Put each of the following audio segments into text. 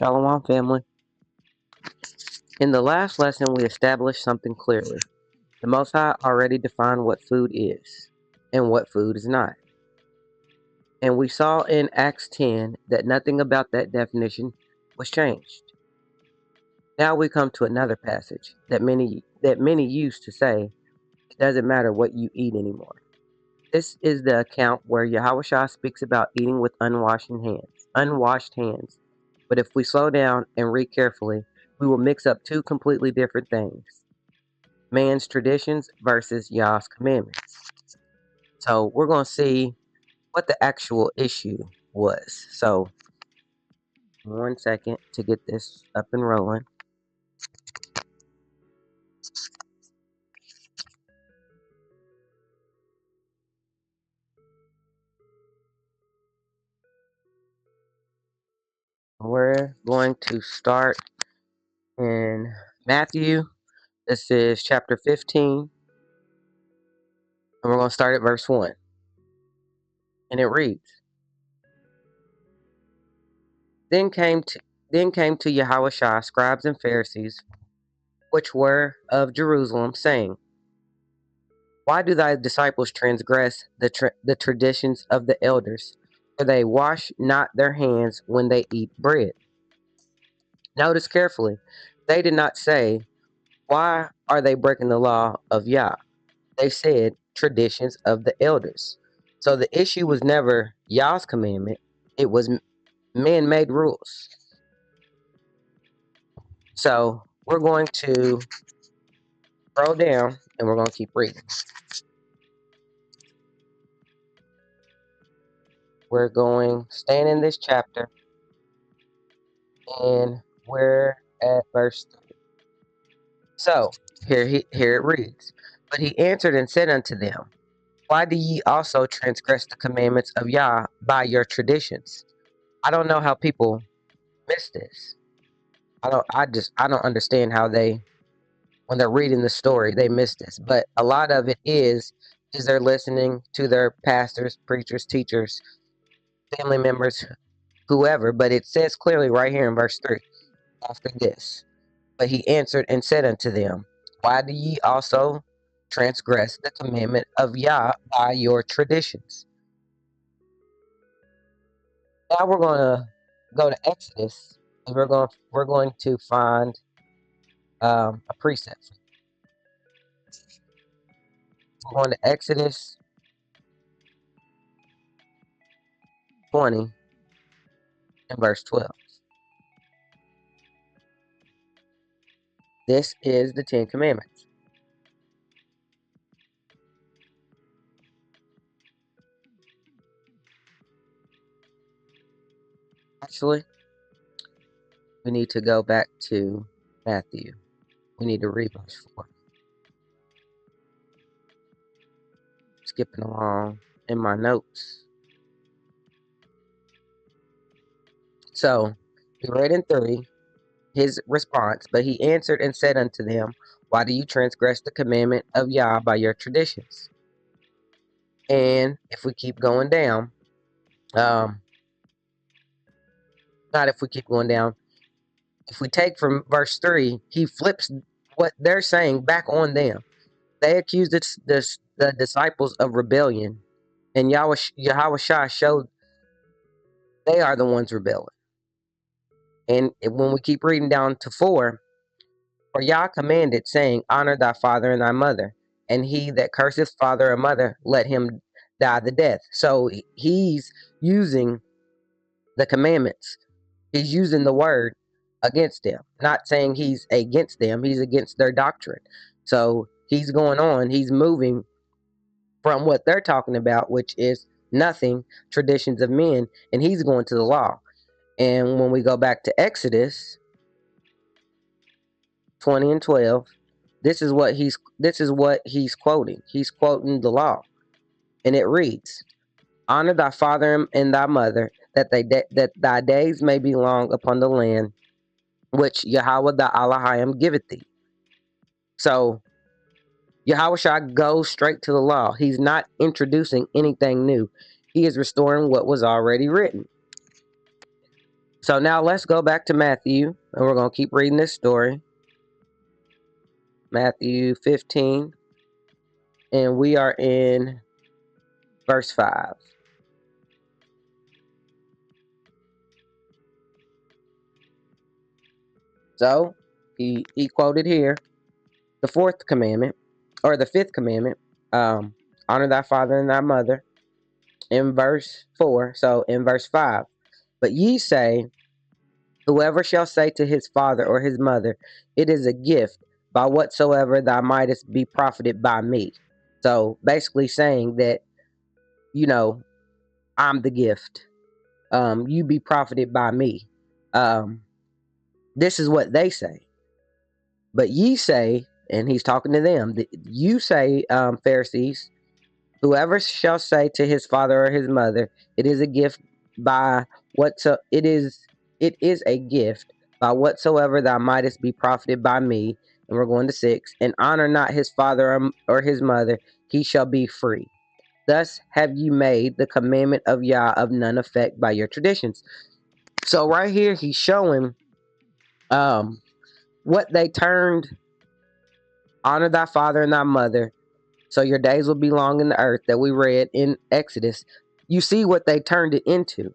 Shalom, family. In the last lesson, we established something clearly. The Most High already defined what food is and what food is not. And we saw in Acts 10 that nothing about that definition was changed. Now we come to another passage that many used to say it doesn't matter what you eat anymore. This is the account where Yahushua speaks about eating with unwashed hands. But if we slow down and read carefully, we will mix up two completely different things. Man's traditions versus Yah's commandments. So we're going to see what the actual issue was. So 1 second to get this up and rolling. We're going to start in Matthew. This is chapter 15. And we're going to start at verse 1. And it reads, Then came to Yahushua scribes and Pharisees, which were of Jerusalem, saying, Why do thy disciples transgress the traditions of the elders? For they wash not their hands when they eat bread. Notice carefully, they did not say, Why are they breaking the law of Yah? They said, traditions of the elders. So the issue was never Yah's commandment, it was man-made rules. So we're going to scroll down and we're going to keep reading. We're going staying in this chapter, and we're at verse 3. So here it reads, But he answered and said unto them, Why do ye also transgress the commandments of Yah by your traditions? I don't know how people miss this. I don't understand how they, when they're reading the story, they miss this. But a lot of it is they're listening to their pastors, preachers, teachers, family members, whoever. But it says clearly right here in verse 3, after this. But he answered and said unto them, Why do ye also transgress the commandment of Yah by your traditions? Now we're going to go to Exodus, and we're going to find a precept. We're going to Exodus 20 and verse 12. This is the Ten Commandments. Actually, we need to go back to Matthew. We need to read verse 4. Skipping along in my notes. So, we read in 3 his response, but he answered and said unto them, Why do you transgress the commandment of Yah by your traditions? And if we keep going down, not if we keep going down, if we take from verse 3, he flips what they're saying back on them. They accused the disciples of rebellion, and Yahushua showed they are the ones rebelling. And when we keep reading down to 4, For Yah commanded, saying, Honor thy father and thy mother, and he that curseth father or mother, let him die the death. So he's using the commandments. He's using the word against them. Not saying he's against them, he's against their doctrine. So he's going on, he's moving from what they're talking about, which is nothing, traditions of men, and he's going to the law. And when we go back to Exodus 20 and 12, this is what he's quoting. He's quoting the law. And it reads, Honor thy father and thy mother, that thy days may be long upon the land which Yahweh thy Elohim giveth thee. So Yahushua goes straight to the law. He's not introducing anything new. He is restoring what was already written. So now let's go back to Matthew, and we're going to keep reading this story. Matthew 15, and we are in verse 5. So he quoted here the fourth commandment, or the fifth commandment, honor thy father and thy mother, in verse 4. So in verse 5, but ye say, whoever shall say to his father or his mother, it is a gift, by whatsoever thou mightest be profited by me. So basically saying that, you know, I'm the gift. You be profited by me. This is what they say. But ye say, and he's talking to them, you say, Pharisees, whoever shall say to his father or his mother, it is a gift by it is a gift by whatsoever thou mightest be profited by me. And we're going to 6. And honor not his father or his mother, he shall be free. Thus have you made the commandment of Yah of none effect by your traditions. So right here he's showing what they turned, honor thy father and thy mother, so your days will be long in the earth, that we read in Exodus. You see what they turned it into.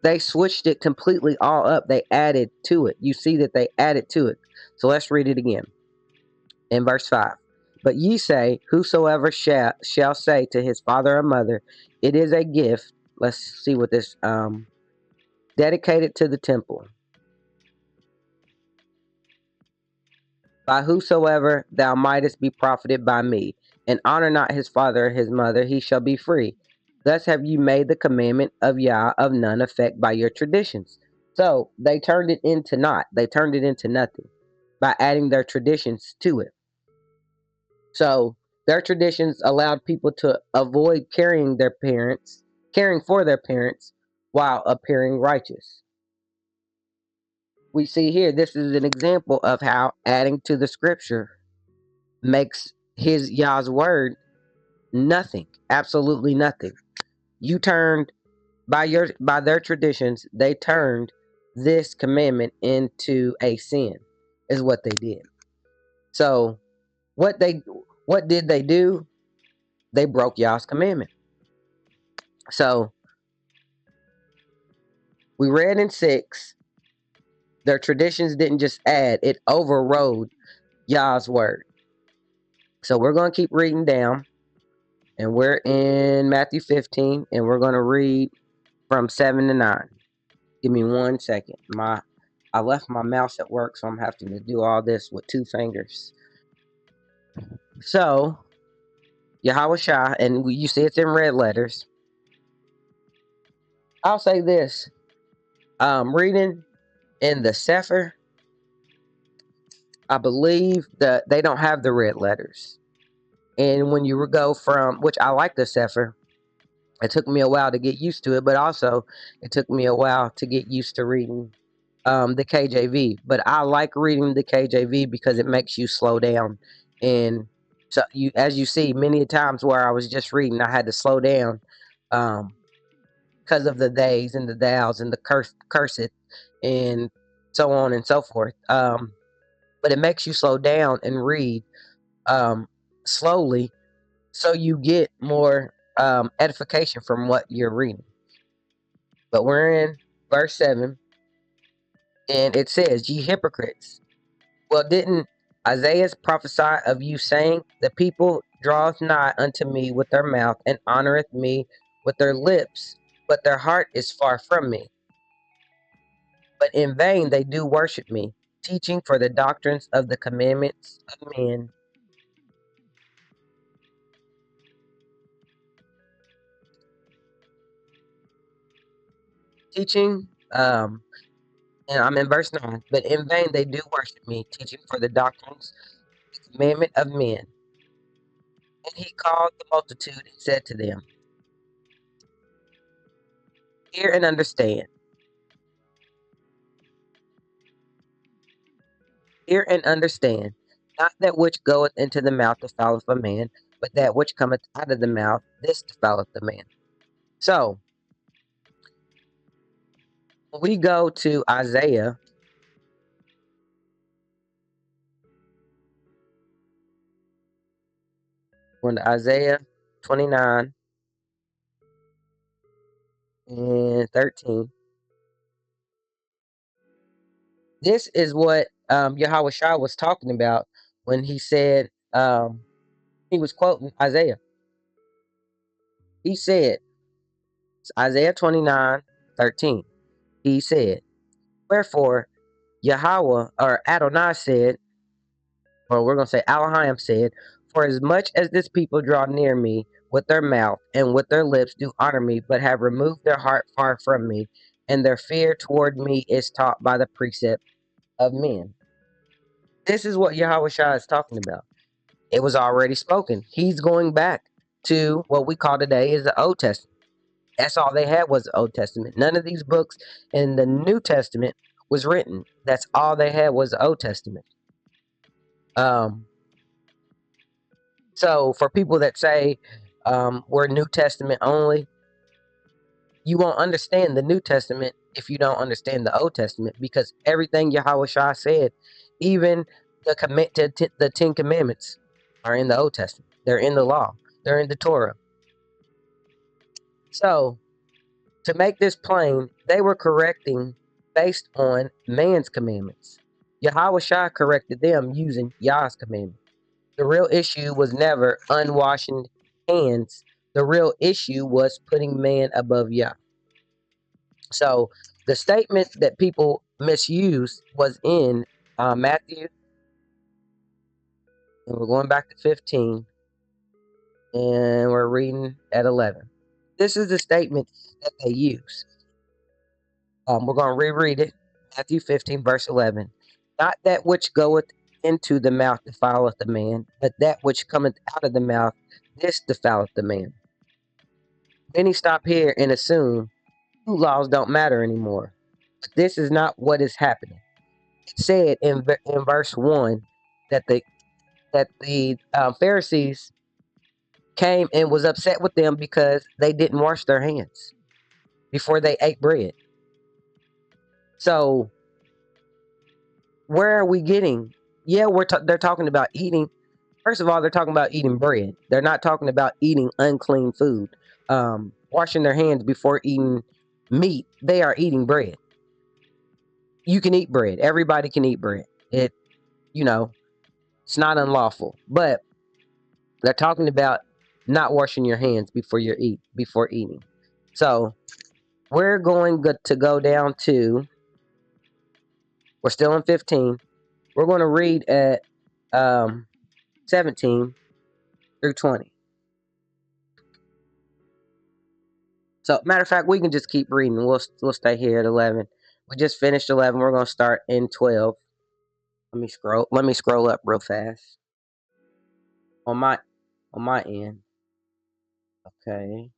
They switched it completely all up. They added to it. You see that they added to it. So let's read it again. In verse 5. But ye say, whosoever shall say to his father or mother, it is a gift. Let's see what this dedicated to the temple. By whosoever thou mightest be profited by me, and honor not his father or his mother, he shall be free. Thus have you made the commandment of Yah of none effect by your traditions. So they turned it into naught. They turned it into nothing by adding their traditions to it. So their traditions allowed people to avoid caring for their parents while appearing righteous. We see here, this is an example of how adding to the scripture makes his Yah's word nothing, absolutely nothing. You turned by their traditions, they turned this commandment into a sin, is what they did. So what did they do? They broke Yah's commandment. So we read in 6, their traditions didn't just add, it overrode Yah's word. So we're going to keep reading down, and we're in Matthew 15, and we're going to read from 7 to 9. Give me 1 second. I left my mouse at work, so I'm having to do all this with 2 fingers. So, Yahweh Shah, and you see it's in red letters. I'll say this. Reading in the Sefer, I believe that they don't have the red letters. And when you go from, which I like the Sefer, it took me a while to get used to it, but also it took me a while to get used to reading the KJV. But I like reading the KJV because it makes you slow down. And so you, as you see, many times where I was just reading, I had to slow down because of the days and the thous and the cursed and so on and so forth. But it makes you slow down and read slowly, so you get more edification from what you're reading. But we're in verse 7, and it says, ye hypocrites. Well, didn't Isaiah prophesy of you, saying, the people draweth nigh unto me with their mouth, and honoreth me with their lips, but their heart is far from me. But in vain they do worship me, teaching for the doctrines of the commandments of men. Teaching, and I'm in verse 9. But in vain they do worship me, teaching for the doctrines of the commandment of men. And he called the multitude and said to them, hear and understand. Hear and understand. Not that which goeth into the mouth defileth a man, but that which cometh out of the mouth, this defileth the man. So, we go to Isaiah, when Isaiah 29 and 13, this is what Yahweh Shai was talking about when he said, he was quoting Isaiah. He said, it's Isaiah 29:13. He said, wherefore Yahweh, or Adonai said, or we're going to say Elohim said, for as much as this people draw near me with their mouth and with their lips do honor me, but have removed their heart far from me, and their fear toward me is taught by the precept of men. This is what Yahweh Shai is talking about. It was already spoken. He's going back to what we call today is the Old Testament. That's all they had was the Old Testament. None of these books in the New Testament was written. That's all they had was the Old Testament. So for people that say we're New Testament only, you won't understand the New Testament if you don't understand the Old Testament, because everything Yahweh Shai said, even the 10 Commandments, are in the Old Testament. They're in the law. They're in the Torah. So to make this plain, they were correcting based on man's commandments. Yahweh Shai corrected them using Yah's commandment. The real issue was never unwashing hands. The real issue was putting man above Yah. So the statement that people misused was in Matthew, and we're going back to 15, and we're reading at 11. This is the statement that they use. We're going to reread it. Matthew 15, verse 11. Not that which goeth into the mouth defileth the man, but that which cometh out of the mouth, this defileth the man. Many stop here and assume two laws don't matter anymore. But this is not what is happening. It said in verse 1 that the Pharisees came and was upset with them because they didn't wash their hands before they ate bread. So where are we getting? Yeah, they're talking about eating. First of all, they're talking about eating bread. They're not talking about eating unclean food. Washing their hands before eating meat. They are eating bread. You can eat bread. Everybody can eat bread. It's not unlawful. But they're talking about not washing your hands before eating. So we're going to go down to. We're still in 15. We're going to read at 17 through 20. So, matter of fact, we can just keep reading. We'll stay here at 11. We just finished 11. We're going to start in 12. Let me scroll up real fast on my end. Okay.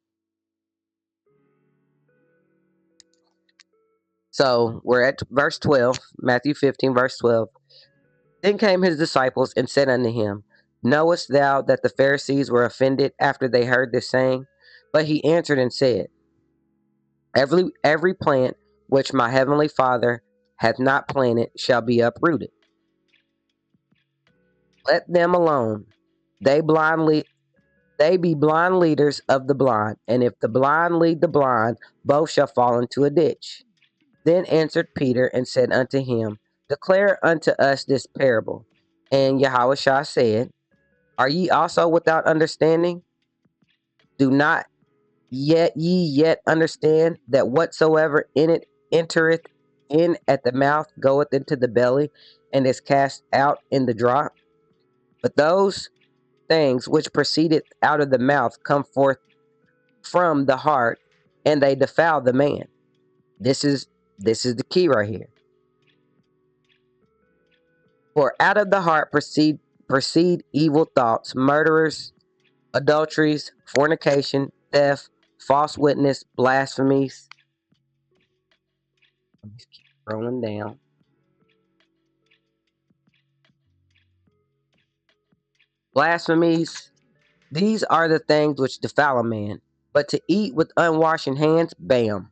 So we're at verse 12, Matthew 15, verse 12. Then came his disciples and said unto him, knowest thou that the Pharisees were offended after they heard this saying? But he answered and said, Every plant which my heavenly Father hath not planted shall be uprooted. Let them alone. They be blind leaders of the blind, and if the blind lead the blind, both shall fall into a ditch. Then answered Peter and said unto him, declare unto us this parable. And Yahushua said, are ye also without understanding? Do not yet understand that whatsoever in it entereth in at the mouth goeth into the belly, and is cast out in the draught? But those things which proceeded out of the mouth come forth from the heart, and they defile the man. This is the key right here. For out of the heart proceed evil thoughts, murderers, adulteries, fornication, theft, false witness, blasphemies. Let me keep scrolling down. Blasphemies. These are the things which defile a man. But to eat with unwashed hands, bam.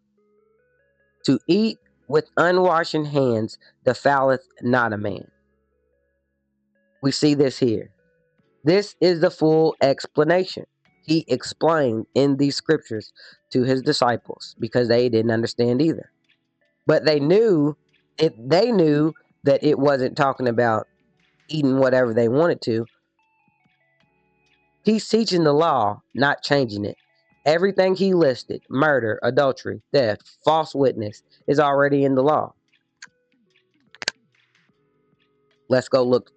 To eat with unwashed hands defileth not a man. We see this here. This is the full explanation. He explained in these scriptures to his disciples because they didn't understand either. But they knew that it wasn't talking about eating whatever they wanted to. He's teaching the law, not changing it. Everything he listed, murder, adultery, theft, false witness, is already in the law. Let's go look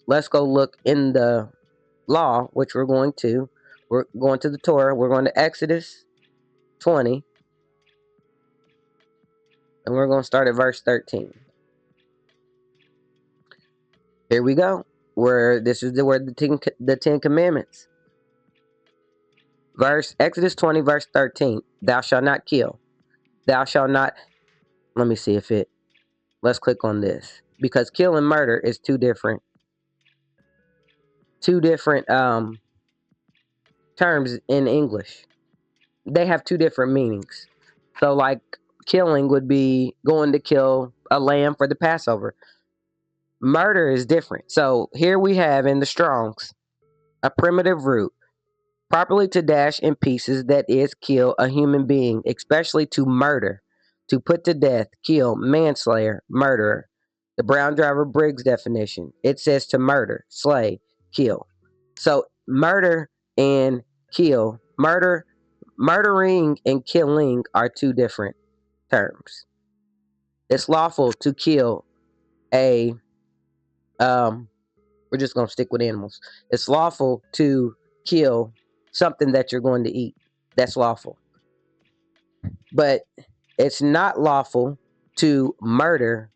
in the law, which we're going to the Torah. We're going to Exodus 20, and we're going to start at verse 13. Here we go. Where the Ten Commandments. Exodus 20, verse 13. Thou shalt not kill. Thou shalt not. Let me see if it. Let's click on this, because kill and murder is two different terms in English. They have two different meanings. So, like, killing would be going to kill a lamb for the Passover. Murder is different. So here we have in the Strongs a primitive root, properly to dash in pieces, that is, kill a human being, especially to murder, to put to death, kill, manslayer, murderer. The Brown Driver Briggs definition, it says to murder, slay, kill. So murder and kill, murdering and killing are two different terms. It's lawful to kill a we're just going to stick with animals. It's lawful to kill something that you're going to eat. That's lawful. But it's not lawful to murder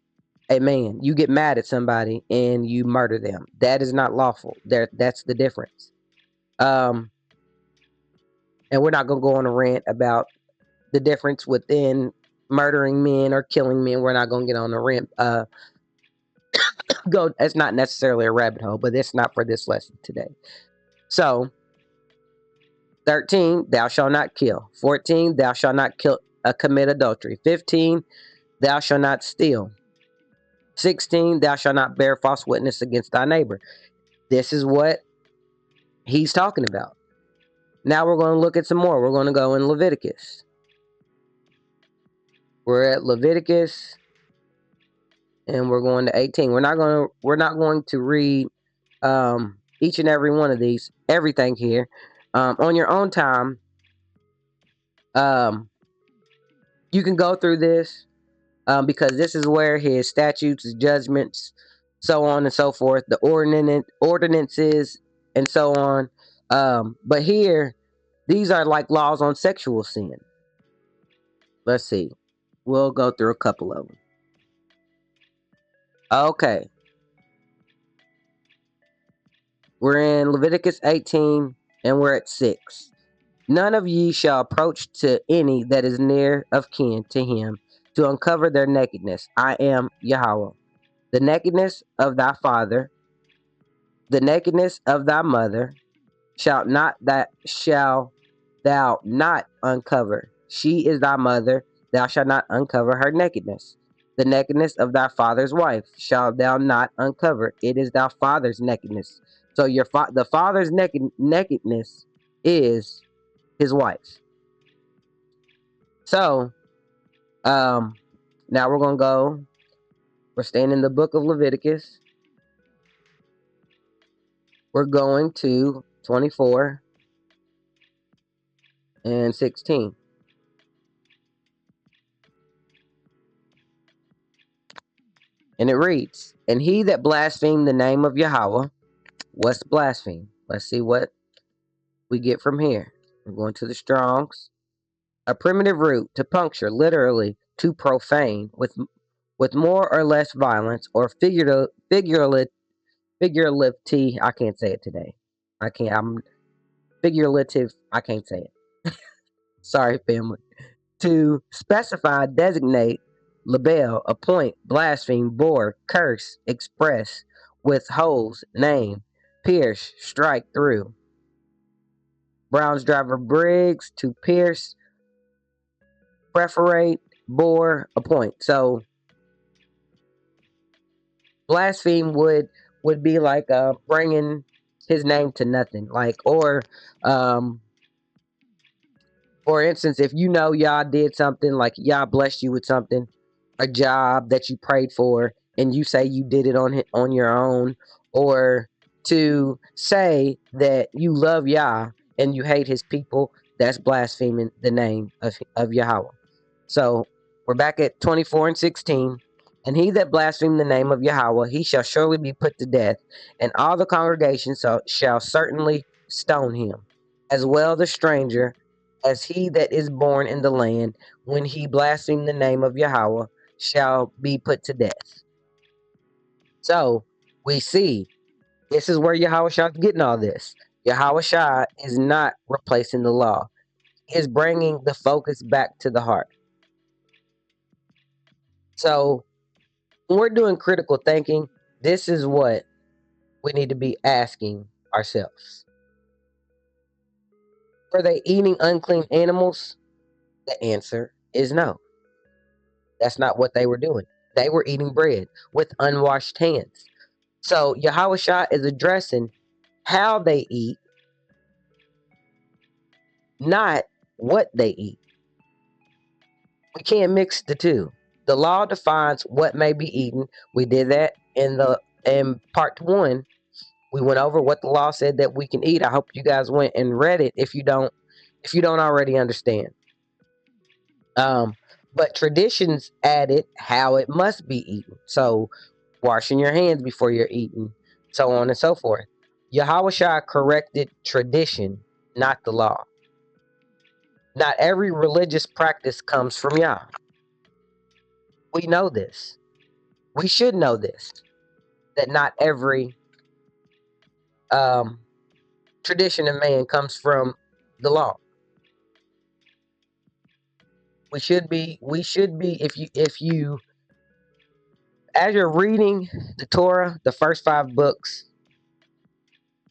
a man. You get mad at somebody and you murder them. That is not lawful. That's the difference. And we're not going to go on a rant about the difference within murdering men or killing men. We're not going to get on a rant. It's not necessarily a rabbit hole, but it's not for this lesson today. So 13, thou shalt not kill. 14, thou shalt not commit adultery. 15, thou shalt not steal. 16, thou shalt not bear false witness against thy neighbor. This is what he's talking about. Now we're going to look at some more. We're going to go in Leviticus. We're at Leviticus, and we're going to 18. We're not going to read each and every one of these, everything here. On your own time, you can go through this, because this is where his statutes, judgments, so on and so forth, the ordinances, and so on. But here, these are like laws on sexual sin. Let's see. We'll go through a couple of them. Okay. We're in Leviticus 18, and we're at 6. None of ye shall approach to any that is near of kin to him, to uncover their nakedness. I am Yahweh. The nakedness of thy father, the nakedness of thy mother, shall thou not uncover. She is thy mother, thou shalt not uncover her nakedness. The nakedness of thy father's wife shalt thou not uncover. It is thy father's nakedness. So the father's nakedness is his wife. So, now we're going to go. We're staying in the book of Leviticus. We're going to 24 and 16. And it reads, and he that blasphemed the name of Yahweh, what's blaspheme? Let's see what we get from here. We're going to the Strongs. A primitive root, to puncture, literally to profane, with more or less violence, or figurativity. I can't say it today. I'm figurative. I can't say it. Sorry, family. To specify, designate, label, appoint, blaspheme, bore, curse, express, withholds, name, pierce, strike through. Brown's Driver Briggs, to pierce, perforate, bore, appoint. So blaspheme would be like bringing his name to nothing, like, or um for instance, if you know Yah did something, like Yah blessed you with something, a job that you prayed for, and you say you did it on your own, or to say that you love Yah and you hate his people, that's blaspheming the name of Yahweh. So we're back at 24 and 16. And he that blaspheme the name of Yahweh, he shall surely be put to death, and all the congregation shall certainly stone him, as well the stranger as he that is born in the land, when he blaspheme the name of Yahweh, shall be put to death. So we see this is where Yahweh Shah is getting all this. Yahweh Shah is not replacing the law. He is bringing the focus back to the heart. So when we're doing critical thinking, this is what we need to be asking ourselves. Were they eating unclean animals? The answer is no. That's not what they were doing. They were eating bread with unwashed hands. So Yahweh Shah is addressing how they eat, not what they eat. We can't mix the two. The law defines what may be eaten. We did that in part 1. We went over what the law said that we can eat. I hope you guys went and read it if you don't already understand. But traditions added how it must be eaten. So washing your hands before you're eating, so on and so forth. Yahweh Shah corrected tradition, not the law. Not every religious practice comes from Yah. We know this. We should know this. That not every tradition of man comes from the law. We should be if you as you're reading the Torah, the first 5 books,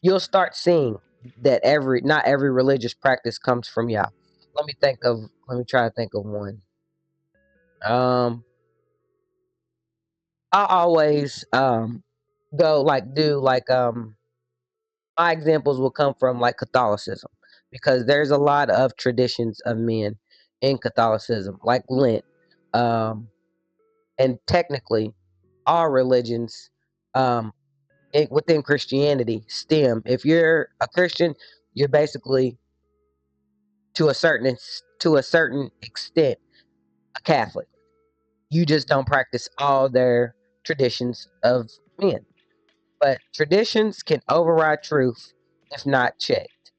you'll start seeing that not every religious practice comes from Yah. Let me try to think of one. I always go my examples will come from like Catholicism, because there's a lot of traditions of men in Catholicism, like Lent, and technically all religions within Christianity stem. If you're a Christian, you're basically to a certain extent a Catholic. You just don't practice all their traditions of men. But traditions can override truth if not checked.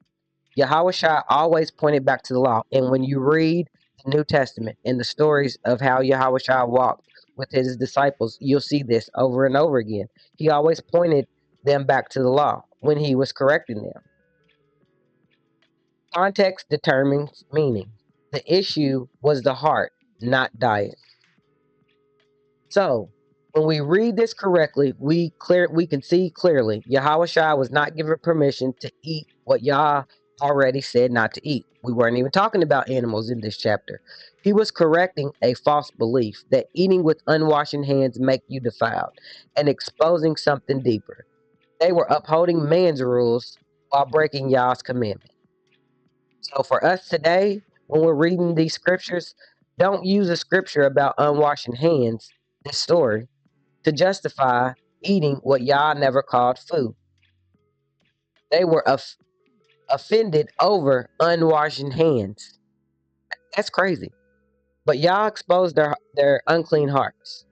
Yahweh Shah always pointed back to the law. And when you read the New Testament and the stories of how Yahweh Shah walked with his disciples, you'll see this over and over again. He always pointed them back to the law when he was correcting them. Context determines meaning. The issue was the heart, not diet. So, when we read this correctly, we can see clearly Yahweh Shai was not given permission to eat what Yah already said not to eat. We weren't even talking about animals in this chapter. He was correcting a false belief that eating with unwashed hands make you defiled, and exposing something deeper. They were upholding man's rules while breaking Yah's commandment. So for us today, when we're reading these scriptures, don't use a scripture about unwashing hands, this story, to justify eating what Yah never called food. They were offended over unwashing hands. That's crazy. But Yah exposed their unclean hearts.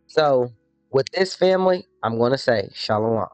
So with this family, I'm going to say Shalom.